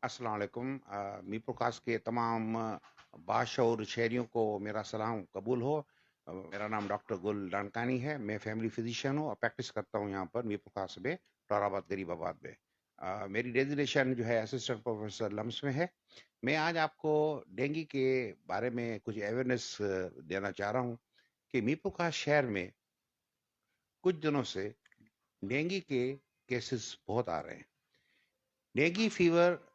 अस्सलाम वालेकुम। मीरपुर खास के तमाम बाशऊर शहरियों को मेरा सलाम कबूल हो। मेरा नाम डॉक्टर गुल डानकानी है। मैं फैमिली फिजिशियन हूँ और प्रैक्टिस करता हूँ यहाँ पर मीरपुर खास में, टोराबाद गरीबाबाद में। मेरी डेजिग्नेशन जो है असिस्टेंट प्रोफेसर लम्स में है। मैं आज आपको डेंगू के बारे में कुछ अवेयरनेस देना चाह रहा हूँ कि मीरपुर खास शहर में कुछ दिनों से डेंगू के केसेस बहुत आ रहे हैं। डेंगू फीवर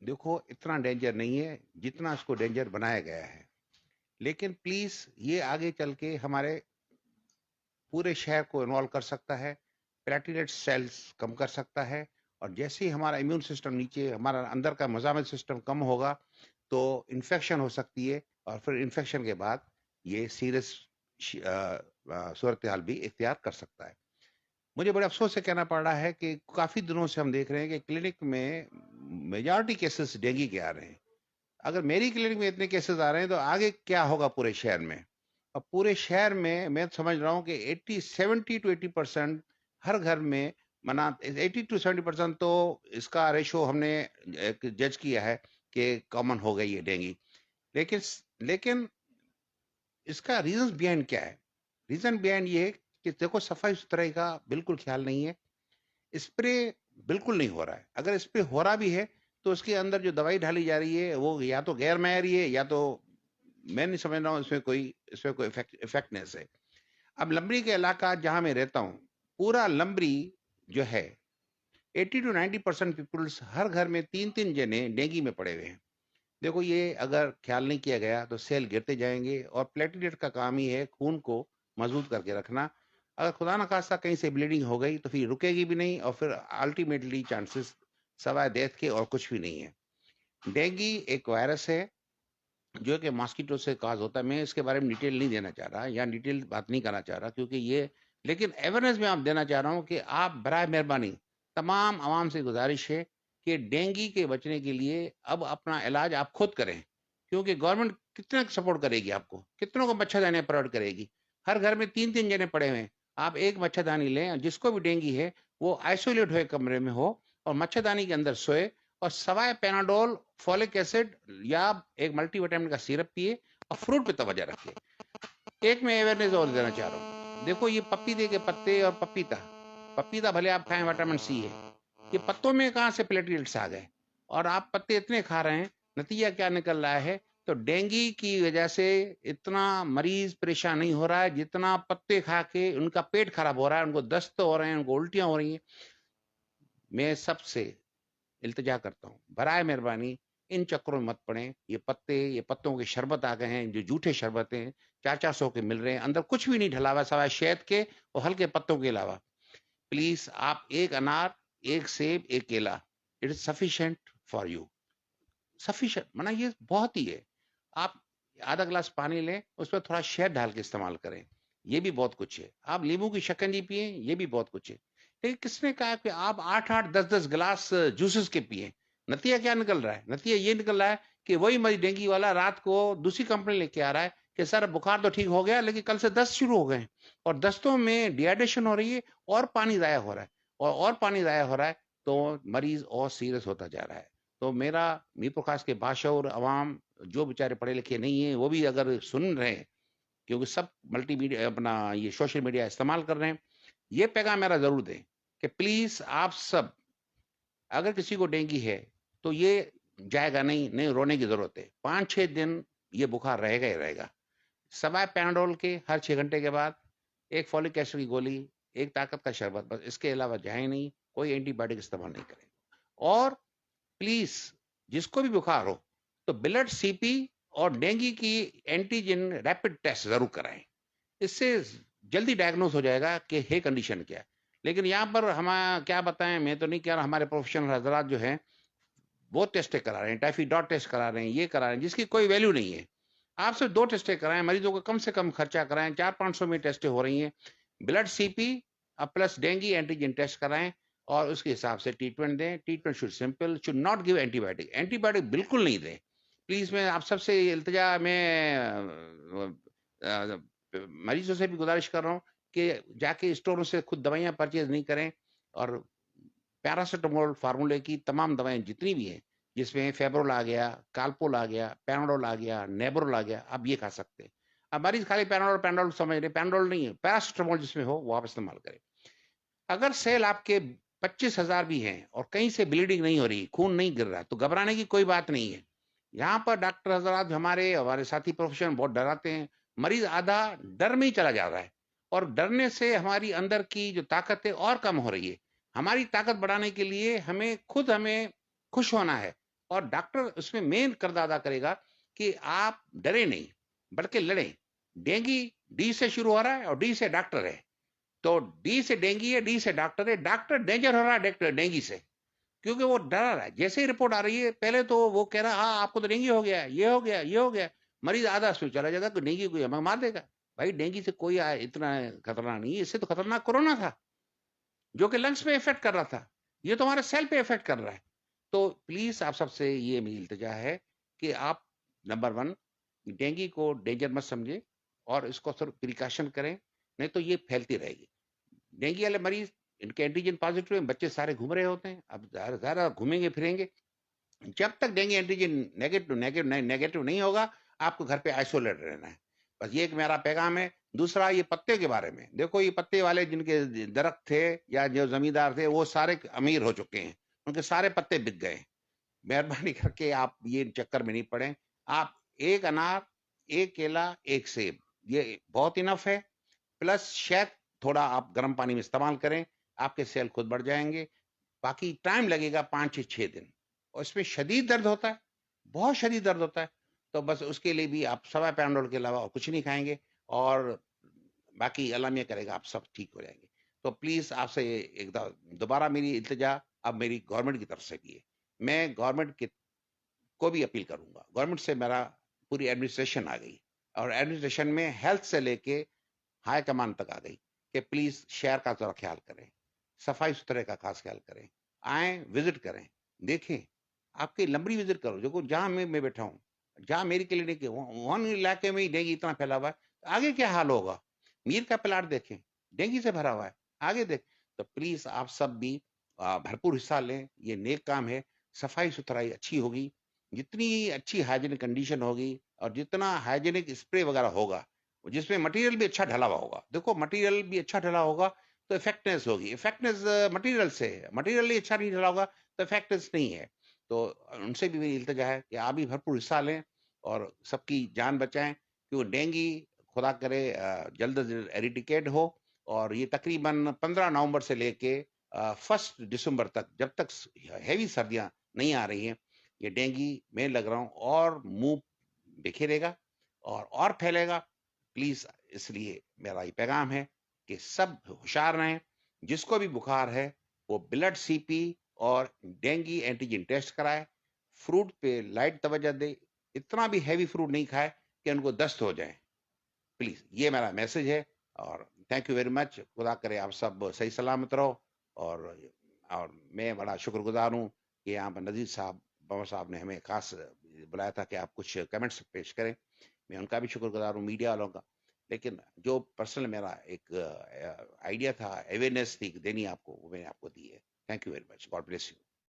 देखो इतना डेंजर नहीं है जितना इसको डेंजर बनाया गया है, लेकिन प्लीज ये आगे चल के हमारे पूरे शहर को इन्वॉल्व कर सकता है, प्लेटलेट सेल्स कम कर सकता है, और जैसे ही हमारा इम्यून सिस्टम नीचे, हमारा अंदर का मजामत सिस्टम कम होगा तो इन्फेक्शन हो सकती है, और फिर इन्फेक्शन के बाद ये सीरियस सूरत हाल भी इख्तियार कर सकता है। मुझे बड़े अफसोस से कहना पड़ रहा है कि काफी दिनों से हम देख रहे हैं कि क्लिनिक में मेजॉरिटी केसेस डेंगू के आ रहे हैं। अगर मेरी क्लिनिक में इतने केसेस आ रहे हैं तो आगे क्या होगा पूरे शहर में। और पूरे शहर में मैं समझ रहा हूँ कि 70 to 80% हर घर में, मना 80 to 70% तो इसका रेशो हमने जज किया है कि कॉमन हो गई है डेंगू। लेकिन लेकिन इसका रीजन बिहाइंड क्या है? रीजन बिहाइंड ये है कि देखो सफाई सुथराई का बिल्कुल ख्याल नहीं है, स्प्रे बिल्कुल नहीं हो रहा है। अगर स्प्रे हो रहा भी है तो उसके अंदर जो दवाई डाली जा रही है वो या तो गैर मैरी है, या तो मैं नहीं समझ रहा हूँ इसमें कोई इफेक्टनेस है। अब लंबरी के इलाका जहां मैं रहता हूँ, पूरा लंबरी जो है 80 to 90% पीपुल्स हर घर में 3 3 जने डेंगू में पड़े हुए हैं। देखो ये अगर ख्याल नहीं किया गया तो सेल गिरते जाएंगे, और प्लेटलेट का काम ही है खून को मजबूत करके रखना। अगर खुदा न खास्ता कहीं से ब्लीडिंग हो गई तो फिर रुकेगी भी नहीं, और फिर अल्टीमेटली चांसेस सवाए डेथ के और कुछ भी नहीं है। डेंगू एक वायरस है जो कि मॉस्किटो से काज होता है। मैं इसके बारे में डिटेल नहीं देना चाह रहा या डिटेल बात नहीं करना चाह रहा, क्योंकि ये, लेकिन अवेयरनेस में आप देना चाह रहा हूँ कि आप बराए मेहरबानी तमाम आवाम से गुजारिश है कि डेंगू के बचने के लिए अब अपना इलाज आप खुद करें, क्योंकि गवर्नमेंट कितना सपोर्ट करेगी आपको, कितनों को मच्छरदानी प्रोवाइड करेगी। हर घर में 3 3 जने पड़े हुए हैं, आप एक मच्छरदानी लें, जिसको भी डेंगू है वो आइसोलेट हुए कमरे में हो और मच्छरदानी के अंदर सोए, और सवाए पेनाडोल, फॉलिक एसिड या एक मल्टीविटामिन का सिरप पिए, और फ्रूट पे तवज्जो रखिए। एक मैं अवेयरनेस और देना चाह रहा हूँ। देखो ये पपीते के पत्ते और पपीता, पपीता भले आप खाएं, विटामिन सी है, ये पत्तों में कहाँ से प्लेटलेट्स आ गए, और आप पत्ते इतने खा रहे हैं, नतीजा क्या निकल रहा है? तो डेंगू की वजह से इतना मरीज परेशान नहीं हो रहा है जितना पत्ते खा के उनका पेट खराब हो रहा है, उनको दस्त हो रहे हैं, उनको उल्टियां हो रही हैं। मैं सबसे इल्तिजा करता हूँ, बराए मेहरबानी इन चक्करों में मत पड़ें। ये पत्ते, ये पत्तों के शरबत आ गए हैं, जो झूठे शरबत हैं, 400 के मिल रहे हैं, अंदर कुछ भी नहीं ढला हुआ सवाए शहद के और हल्के पत्तों के अलावा। प्लीज आप एक अनार, एक सेब, एक केला, it is sufficient for you. Sufficient माना ये बहुत ही है। आप आधा गिलास पानी लें, उसमें थोड़ा शहद डाल के इस्तेमाल करें, ये भी बहुत कुछ है। आप नींबू की शिकंजी पिए, ये भी बहुत कुछ है। लेकिन किसने कहा कि आप 8 8 10 10 गिलास जूसेस के पिए? नतीजा क्या निकल रहा है? नतीजा ये निकल रहा है कि वही मरीज डेंगू वाला रात को दूसरी कंप्लेन लेके आ रहा है कि सर बुखार तो ठीक हो गया लेकिन कल से दस्त शुरू हो गए हैं, और दस्तों में डिहाइड्रेशन हो रही है, और पानी जाया हो रहा है, और पानी जाया हो रहा है, तो मरीज और सीरियस होता जा रहा है। तो मेरा मीरपुर खास के बाशऊर अवाम, जो बेचारे पढ़े लिखे नहीं है, वो भी अगर सुन रहे हैं, क्योंकि सब मल्टीमीडिया अपना ये सोशल मीडिया इस्तेमाल कर रहे हैं, ये पैगाम मेरा जरूर दें कि प्लीज आप सब, अगर किसी को डेंगू है तो ये जाएगा नहीं, नहीं रोने की जरूरत है। 5 6 दिन ये बुखार रहेगा ही रहेगा। सवाए पैनाडोल के हर 6 घंटे के बाद एक फॉलिक एसिड की गोली, एक ताकत का शरबत, बस इसके अलावा जाए नहीं, कोई एंटीबायोटिक इस्तेमाल नहीं करें। और प्लीज जिसको भी बुखार हो तो ब्लड सीपी और डेंगू की एंटीजन रैपिड टेस्ट जरूर कराएं, इससे जल्दी डायग्नोस हो जाएगा कि है कंडीशन क्या है। लेकिन यहाँ पर हम क्या बताएं, मैं तो नहीं कह रहा, हमारे प्रोफेशनल हजरात जो हैं वो टेस्टें करा रहे हैं, टाइफी डॉट टेस्ट करा रहे हैं, ये करा रहे हैं, जिसकी कोई वैल्यू नहीं है। आप सिर्फ 2 टेस्टें कराएं, मरीजों को कम से कम खर्चा कराएं, 400 500 में टेस्टें हो रही हैं। Blood CP plus dengue antigen test कराएं, और उसके हिसाब से ट्रीटमेंट दें। Treatment should simple, should not give antibiotic, antibiotic बिल्कुल नहीं दें। प्लीज मैं आप सबसे इल्तिजा में मरीजों से भी गुजारिश कर रहा हूँ कि जाके स्टोरों से खुद दवाइयाँ परचेज नहीं करें, और पैरासिटामोल फार्मूले की तमाम दवाएं जितनी भी हैं جس میں فیبرول آ گیا، کالپول آ گیا، پیناڈول آ گیا، نیبرول آ گیا، آپ یہ کھا سکتے ہیں. اب مریض خالی پیناڈول سمجھ رہے، پیناڈول نہیں ہے، پیراسٹامول جس میں ہو وہ آپ استعمال کریں. اگر سیل آپ کے 25,000 بھی ہیں اور کہیں سے بلیڈنگ نہیں ہو رہی، خون نہیں گر رہا، تو گھبرانے کی کوئی بات نہیں ہے. یہاں پر ڈاکٹر حضرات ہمارے ساتھی پروفیشن بہت ڈراتے ہیں. مریض آدھا ڈر میں ہی چلا جا رہا ہے، اور ڈرنے سے ہماری اندر کی جو طاقت ہے اور کم ہو رہی ہے. ہماری طاقت بڑھانے کے لیے ہمیں خوش ہونا ہے، اور ڈاکٹر اس میں مین کردار ادا کرے گا کہ آپ ڈرے نہیں بلکہ لڑیں. ڈینگی ڈی سے شروع ہو رہا ہے اور ڈی سے ڈاکٹر ہے، تو ڈی سے ڈینگی ہے، ڈی سے ڈاکٹر ہے. ڈاکٹر ڈینجر ہو رہا ہے ڈینگی سے، کیونکہ وہ ڈر رہا ہے. جیسے ہی رپورٹ آ رہی ہے، پہلے تو وہ کہہ رہا ہاں آپ کو تو ڈینگی ہو گیا، یہ ہو گیا، یہ ہو گیا. مریض آدھا اس میں چلا جائے گا کہ ڈینگی کو ہمیں مار دے گا. بھائی ڈینگی سے کوئی اتنا خطرناک نہیں ہے، اس سے تو خطرناک کورونا تھا جو کہ لنگس پہ افیکٹ کر رہا تھا. یہ تو ہمارے سیل پہ افیکٹ کر رہا ہے. تو پلیز آپ سب سے یہ میری التجا ہے کہ آپ نمبر 1 ڈینگی کو ڈینجر مت سمجھے اور اس کو صرف پریکاشن کریں، نہیں تو یہ پھیلتی رہے گی. ڈینگی والے مریض ان کے اینٹیجن پازیٹو ہیں، بچے سارے گھوم رہے ہوتے ہیں. اب زیادہ گھومیں گے پھریں گے. جب تک ڈینگی اینٹیجن نیگیٹو نہیں ہوگا، آپ کو گھر پہ آئسولیٹ رہنا ہے. بس یہ ایک میرا پیغام ہے. دوسرا، یہ پتے کے بارے میں دیکھو، یہ پتے والے جن کے درخت تھے یا جو زمیندار تھے وہ سارے امیر ہو چکے ہیں، ان کے سارے پتے بک گئے. مہربانی کر کے آپ یہ چکر میں نہیں پڑیں. آپ ایک انار، ایک کیلا، ایک سیب، یہ بہت انف ہے. پلس شہد تھوڑا آپ گرم پانی میں استعمال کریں، آپ کے سیل خود بڑھ جائیں گے. باقی ٹائم لگے گا 5 سے 6 دن، اور اس میں شدید درد ہوتا ہے، بہت شدید درد ہوتا ہے. تو بس اس کے لیے بھی آپ سوا پینڈول کے علاوہ اور کچھ نہیں کھائیں گے، اور باقی علامہ کرے گا، آپ سب ٹھیک ہو جائیں گے. تو پلیز آپ سے ایک دوبارہ میری التجا اب میری گورنمنٹ کی طرف سے بھی ہے. میں گورنمنٹ کو بھی اپیل کروں گا. گورنمنٹ سے میرا پوری ایڈمنسٹریشن آ گئی، اور ایڈمنسٹریشن میں ہیلتھ سے لے کے ہائی کمان تک آ گئی کہ پلیز شہر کا ذرا خیال کریں، صفائی ستھرے کا خاص خیال کریں. آئیں، وزٹ کریں، دیکھیں. آپ کی لمبی وزٹ کرو، جو جہاں میں بیٹھا ہوں، جہاں میری کلینک ہے، وہاں علاقے میں ڈینگی اتنا پھیلا ہوا ہے، آگے کیا حال ہوگا. میر کا پلاٹ دیکھیں، ڈینگی سے بھرا ہوا ہے، آگے دیکھ. تو پلیز آپ سب بھی بھرپور حصہ لیں. یہ نیک کام ہے. صفائی ستھرائی اچھی ہوگی، جتنی اچھی ہائیجینک کنڈیشن ہوگی اور جتنا ہائیجینک اسپرے وغیرہ ہوگا، جس میں مٹیریل بھی اچھا ڈھلا ہوا ہوگا. دیکھو مٹیریل بھی اچھا ڈھلا ہوگا تو افیکٹنس ہوگی. افیکٹنس مٹیریل سے ہے، مٹیریل ہی اچھا نہیں ڈھلا ہوگا تو افیکٹنس نہیں ہے. تو ان سے بھی میری التجا ہے کہ آپ بھی بھرپور حصہ لیں اور سب کی جان بچائیں، کہ وہ ڈینگی خدا کرے جلد از جلد ایریڈیکیٹ ہو. اور یہ تقریباً 15 نومبر سے لے کے 1 دسمبر تک، جب تک ہیوی سردیاں نہیں آ رہی ہیں، یہ ڈینگی میں لگ رہا ہوں اور منہ بکھیرے گا اور پھیلے گا. پلیز اس لیے میرا یہ پیغام ہے کہ سب ہوشیار رہیں. جس کو بھی بخار ہے وہ بلڈ سی پی اور ڈینگی اینٹیجن ٹیسٹ کرائے. فروٹ پہ لائٹ توجہ دے، اتنا بھی ہیوی فروٹ نہیں کھائے کہ ان کو دست ہو جائے. پلیز یہ میرا میسج ہے. اور تھینک یو ویری مچ. خدا کرے آپ سب صحیح سلامت رہو. اور میں بڑا شکر گزار ہوں کہ یہاں پر نذیر صاحب بابا صاحب نے ہمیں خاص بلایا تھا کہ آپ کچھ کمنٹس پیش کریں. میں ان کا بھی شکر گزار ہوں، میڈیا والوں کا. لیکن جو پرسنل میرا ایک آئیڈیا تھا، اویئرنیس تھی دینی آپ کو، وہ میں نے آپ کو دی ہے. Thank you very much. God bless you.